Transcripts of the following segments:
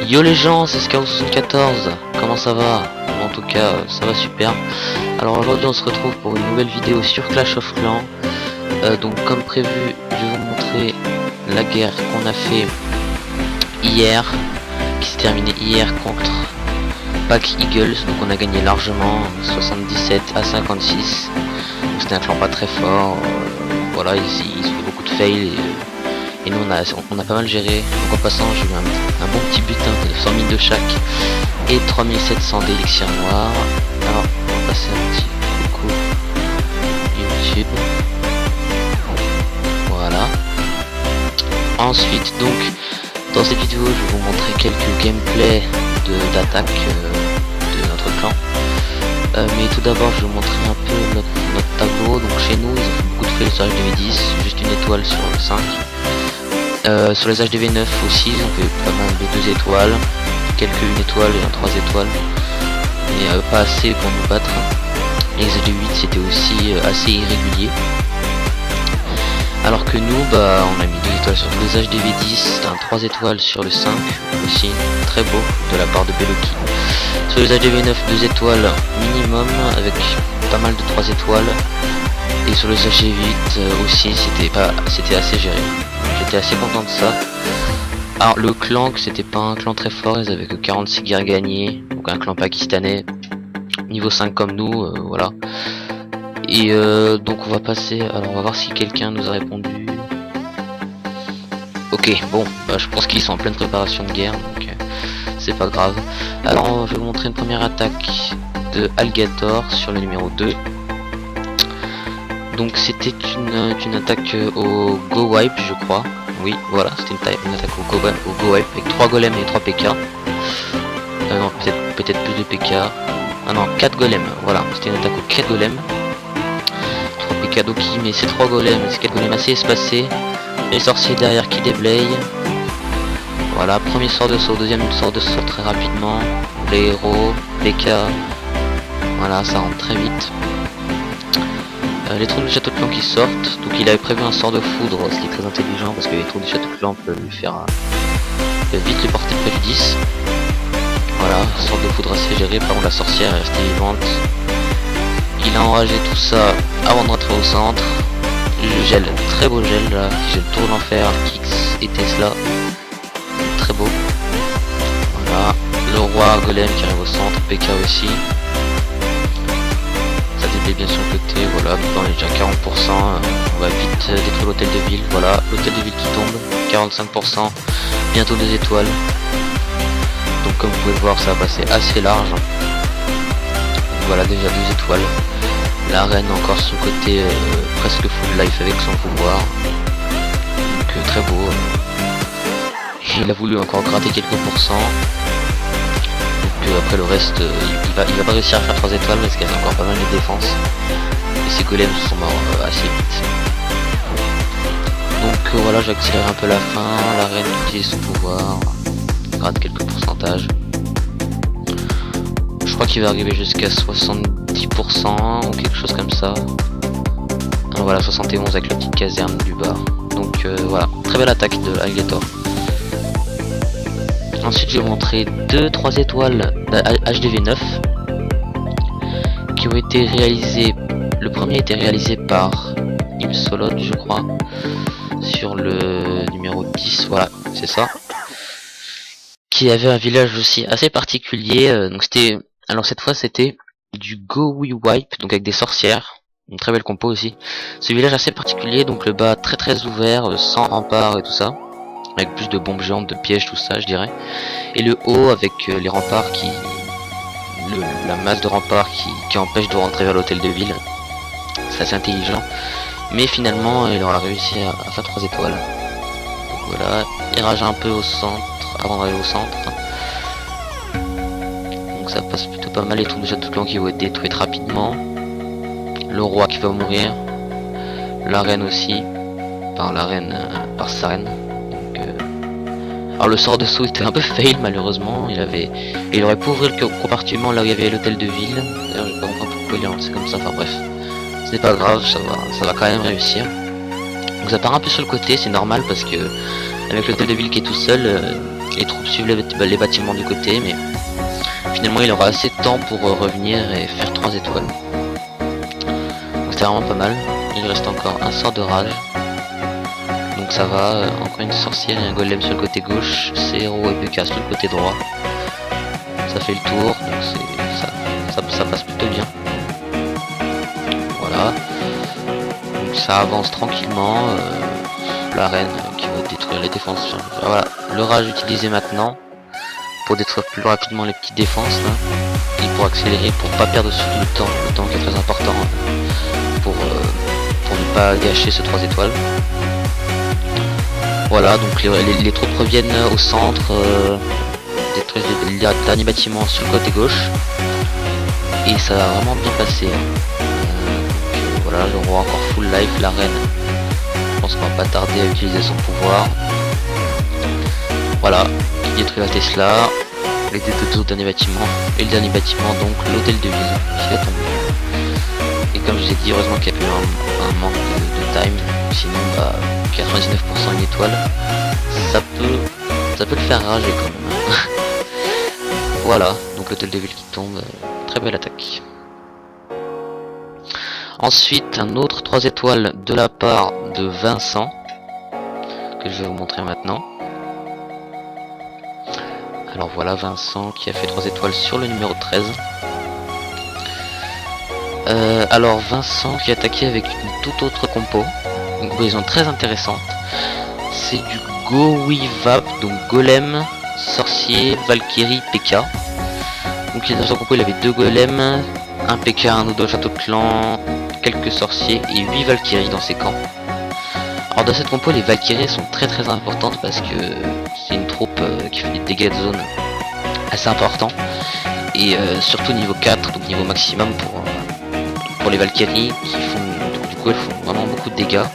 Yo les gens, c'est Scout74, comment ça va? En tout cas, ça va super. Alors aujourd'hui on se retrouve pour une nouvelle vidéo sur Clash of Clans. Donc comme prévu, je vais vous montrer la guerre qu'on a fait hier, qui s'est terminée hier contre Pack Eagles. Donc on a gagné largement, 77 à 56. C'était un clan pas très fort, voilà, ils ont fait beaucoup de fails. Et nous on a pas mal géré. Donc en passant j'ai eu un bon petit butin de 100 000 de chaque et 3700 d'élixir noir. Alors on va passer un petit coucou YouTube. Voilà. Ensuite donc dans cette vidéo je vais vous montrer quelques gameplays d'attaque de notre clan. Mais tout d'abord je vais vous montrer un peu notre tableau. Donc chez nous ils ont fait beaucoup de fails sur HDV10, juste une étoile sur le 5. Sur les HDV9 aussi, ils ont fait pas mal de 2 étoiles, quelques 1 étoile et un 3 étoiles, mais pas assez pour nous battre. Les HDV8 c'était aussi assez irrégulier. Alors que nous, on a mis 2 étoiles sur les HDV10, un 3 étoiles sur le 5, aussi très beau de la part de Beloki. Sur les HDV9, 2 étoiles minimum avec pas mal de 3 étoiles. Et sur les HG8 aussi c'était assez géré. J'étais assez content de ça. Alors le clan, que c'était pas un clan très fort, ils avaient que 46 guerres gagnées, donc un clan pakistanais, niveau 5 comme nous, voilà. Et donc on va passer, alors on va voir si quelqu'un nous a répondu. Ok, bon, je pense qu'ils sont en pleine préparation de guerre, donc c'est pas grave. Alors je vais vous montrer une première attaque de Alligator sur le numéro 2. Donc c'était une attaque au Go Wipe, je crois. Oui, voilà, c'était une attaque au Go Wipe avec 3 golems et 3 PK. Non, peut-être plus de PK. Ah non, 4 golems, voilà, c'était une attaque aux 4 golems. 3 PK Doki, mais ces 3 golems, ces 4 golems assez espacés. Les sorciers derrière qui déblayent. Voilà, premier sort de saut, deuxième sort de saut très rapidement. Les héros, PK. Voilà, ça rentre très vite. Les trous du château de clan qui sortent, donc il avait prévu un sort de foudre, ce qui est très intelligent parce que les trous du château de clan peuvent lui faire vite lui porter préjudice. Voilà, sort de foudre assez géré, par contre la sorcière est restée vivante. Il a enragé tout ça avant de rentrer au centre. Le gel, très beau gel là, qui gèle tout l'enfer, Kix et Tesla, très beau. Voilà, le roi golem qui arrive au centre, PK aussi. Bien sur le côté, voilà, on est déjà 40%, on va vite détruire l'hôtel de ville, voilà, l'hôtel de ville qui tombe, 45%, bientôt 2 étoiles. Donc comme vous pouvez voir ça va passer assez large. Donc, voilà déjà 2 étoiles. La reine encore sur le côté presque full life avec son pouvoir. Donc très beau. Il a voulu encore gratter quelques pourcents. Après le reste il va pas réussir à faire 3 étoiles parce qu'il y a encore pas mal de défense et ses golems sont morts assez vite. Donc voilà, j'accélère un peu la fin, la reine utilise son pouvoir, gratte quelques pourcentages. Je crois qu'il va arriver jusqu'à 70% ou quelque chose comme ça. Alors voilà, 71 avec la petite caserne du bar. Donc voilà, très belle attaque de Alligator. Ensuite je vais vous montrer 2-3 étoiles HDV9 qui ont été réalisées. Le premier a été réalisé par Imsolot je crois, sur le numéro 10, voilà c'est ça, qui avait un village aussi assez particulier. Donc c'était, alors cette fois c'était du Go Wipe, donc avec des sorcières, une très belle compo aussi. Ce village assez particulier, donc le bas très ouvert, sans rempart et tout ça, avec plus de bombes géantes, de pièges, tout ça je dirais, et le haut avec les remparts la masse de remparts qui empêche de rentrer vers l'hôtel de ville. C'est assez intelligent, mais finalement il aura réussi à faire 3 étoiles. Donc voilà, il rage un peu au centre avant d'arriver au centre, donc ça passe plutôt pas mal. Les troupes de château de clan qui vont être détruites rapidement, le roi qui va mourir, la reine aussi, par sa reine. Alors le sort de saut était un peu fail malheureusement, il aurait pu ouvrir le compartiment là où il y avait l'hôtel de ville. D'ailleurs j'ai pas compris pourquoi il a lancé comme ça, enfin bref, ce n'est pas grave, ça va quand même réussir. Donc ça part un peu sur le côté, c'est normal parce que avec l'hôtel de ville qui est tout seul, les troupes suivent les bâtiments du côté, mais finalement il aura assez de temps pour revenir et faire 3 étoiles. Donc c'était vraiment pas mal. Il reste encore un sort de rage. Donc ça va, encore une sorcière et un golem sur le côté gauche, c'est héros et PK sur le côté droit. Ça fait le tour, donc ça passe plutôt bien. Voilà. Donc ça avance tranquillement. La reine qui va détruire les défenses. Voilà, le rage utilisé maintenant pour détruire plus rapidement les petites défenses là. Et pour accélérer, pour pas perdre surtout le temps qui est très important pour ne pas gâcher ce 3 étoiles. Voilà, donc les troupes reviennent au centre, détruisent les derniers bâtiments sur le côté gauche. Et ça va vraiment bien passer. Voilà, le roi encore full life, la reine. Je pense qu'on va pas tarder à utiliser son pouvoir. Voilà, qui détruit la Tesla, les deux autres derniers bâtiments, et le dernier bâtiment, donc l'hôtel de ville, qui va tomber. Et comme je l'ai dit, heureusement qu'il y a eu un manque de time, sinon bah 99% une étoile, ça peut le faire rager quand même. Voilà, donc l'hôtel de ville qui tombe, très belle attaque. Ensuite, un autre 3 étoiles de la part de Vincent, que je vais vous montrer maintenant. Alors voilà Vincent qui a fait 3 étoiles sur le numéro 13. Alors Vincent qui a attaqué avec une toute autre compo, une composition très intéressante. C'est du Go-Wivap, donc Golem, Sorcier, Valkyrie, PK. Donc dans son compo il avait 2 golems, un PK, un Odo Château de Clan, quelques sorciers et 8 Valkyries dans ses camps. Alors dans cette compo les Valkyries sont très importantes parce que c'est une troupe qui fait des dégâts de zone assez importants. Et surtout niveau 4, donc niveau maximum pour les Valkyries qui font, donc, du coup elles font vraiment beaucoup de dégâts.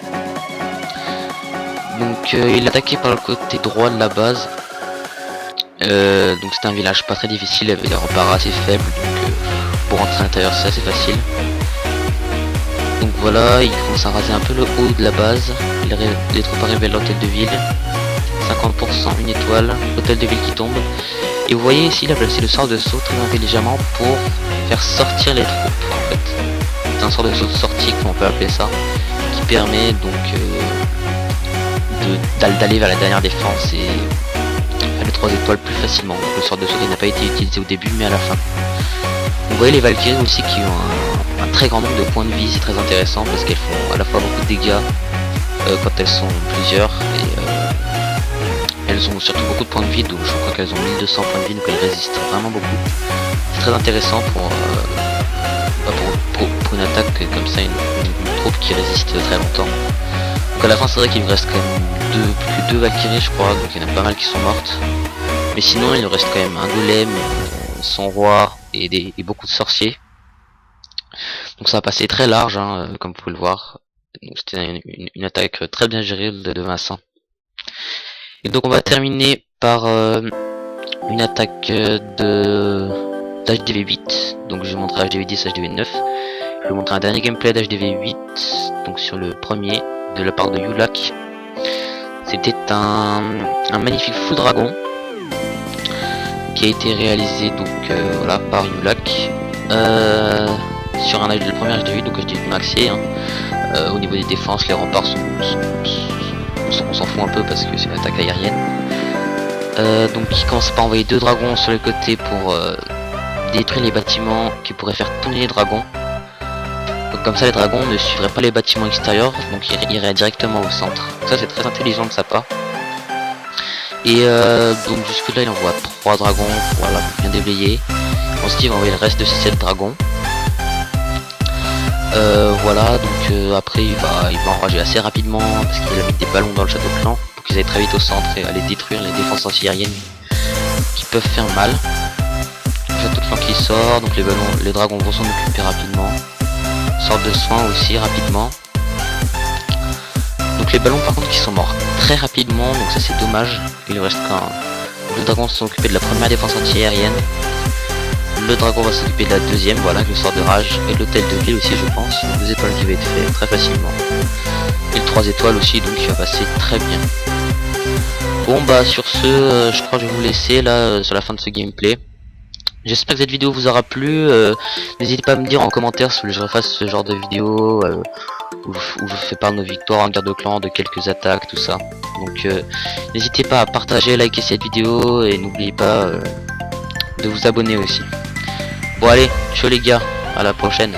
Donc il est attaqué par le côté droit de la base. Donc c'était un village pas très difficile avec des remparts assez faibles, donc pour rentrer à l'intérieur c'est assez facile. Donc voilà, il commence à raser un peu le haut de la base. Les troupes arrivent à l'hôtel de ville, 50% une étoile, l'hôtel de ville qui tombe. Et vous voyez ici il a placé le sort de saut très intelligemment pour faire sortir les troupes en fait. C'est un sort de saut de sortie qu'on peut appeler ça, qui permet donc d'aller vers la dernière défense et les 3 étoiles plus facilement. Donc le sort de saut n'a pas été utilisé au début mais à la fin. Vous voyez les Valkyries aussi qui ont un très grand nombre de points de vie, c'est très intéressant parce qu'elles font à la fois beaucoup de dégâts quand elles sont plusieurs et elles ont surtout beaucoup de points de vie, donc je crois qu'elles ont 1200 points de vie, donc elles résistent vraiment beaucoup. C'est très intéressant pour une attaque comme ça, une troupe qui résiste très longtemps. Donc à la fin c'est vrai qu'il me reste quand même plus que 2 Valkyries je crois, donc il y en a pas mal qui sont mortes. Mais sinon il nous reste quand même un golem, son roi et beaucoup de sorciers. Donc ça a passé très large hein, comme vous pouvez le voir. Donc c'était une attaque très bien gérée de Vincent. Et donc on va terminer par une attaque d'HDV 8. Donc je vais montrer HDV 10, HDV 9. Je vais montrer un dernier gameplay d'HDV 8, donc sur le premier, de la part de Yulak. C'était un magnifique full dragon qui a été réalisé donc voilà par Yulak sur le premier HDV, donc HDV maxé hein. Au niveau des défenses, les remparts on s'en fout un peu parce que c'est une attaque aérienne. Donc il commence par envoyer 2 dragons sur les côtés pour détruire les bâtiments qui pourraient faire tourner les dragons. Donc comme ça les dragons ne suivraient pas les bâtiments extérieurs, donc ils iraient directement au centre. Donc ça c'est très intelligent de sa part. Et donc jusque là il envoie 3 dragons, voilà, bien déblayé. Ensuite il va envoyer le reste de 7 dragons. Voilà, donc après il va enrager assez rapidement parce qu'il a mis des ballons dans le château de clan pour qu'ils aillent très vite au centre et aller détruire les défenses anti-aériennes qui peuvent faire mal. Le château de clan qui sort, donc les dragons vont s'en occuper rapidement. Sorte de soin aussi rapidement. Donc les ballons par contre qui sont morts très rapidement, donc ça c'est dommage. Il ne reste qu'un. Les dragons se sont occupés de la première défense anti-aérienne. Le dragon va s'occuper de la deuxième, voilà, avec le sort de rage, et l'hôtel de ville aussi je pense, 2 étoiles qui va être fait très facilement. Et le 3 étoiles aussi, donc qui va passer très bien. Bon bah sur ce, je crois que je vais vous laisser là sur la fin de ce gameplay. J'espère que cette vidéo vous aura plu. N'hésitez pas à me dire en commentaire si vous voulez que je refasse ce genre de vidéo où je fais part de nos victoires en guerre de clan, de quelques attaques, tout ça. Donc n'hésitez pas à partager, liker cette vidéo et n'oubliez pas de vous abonner aussi. Bon allez, ciao les gars, à la prochaine.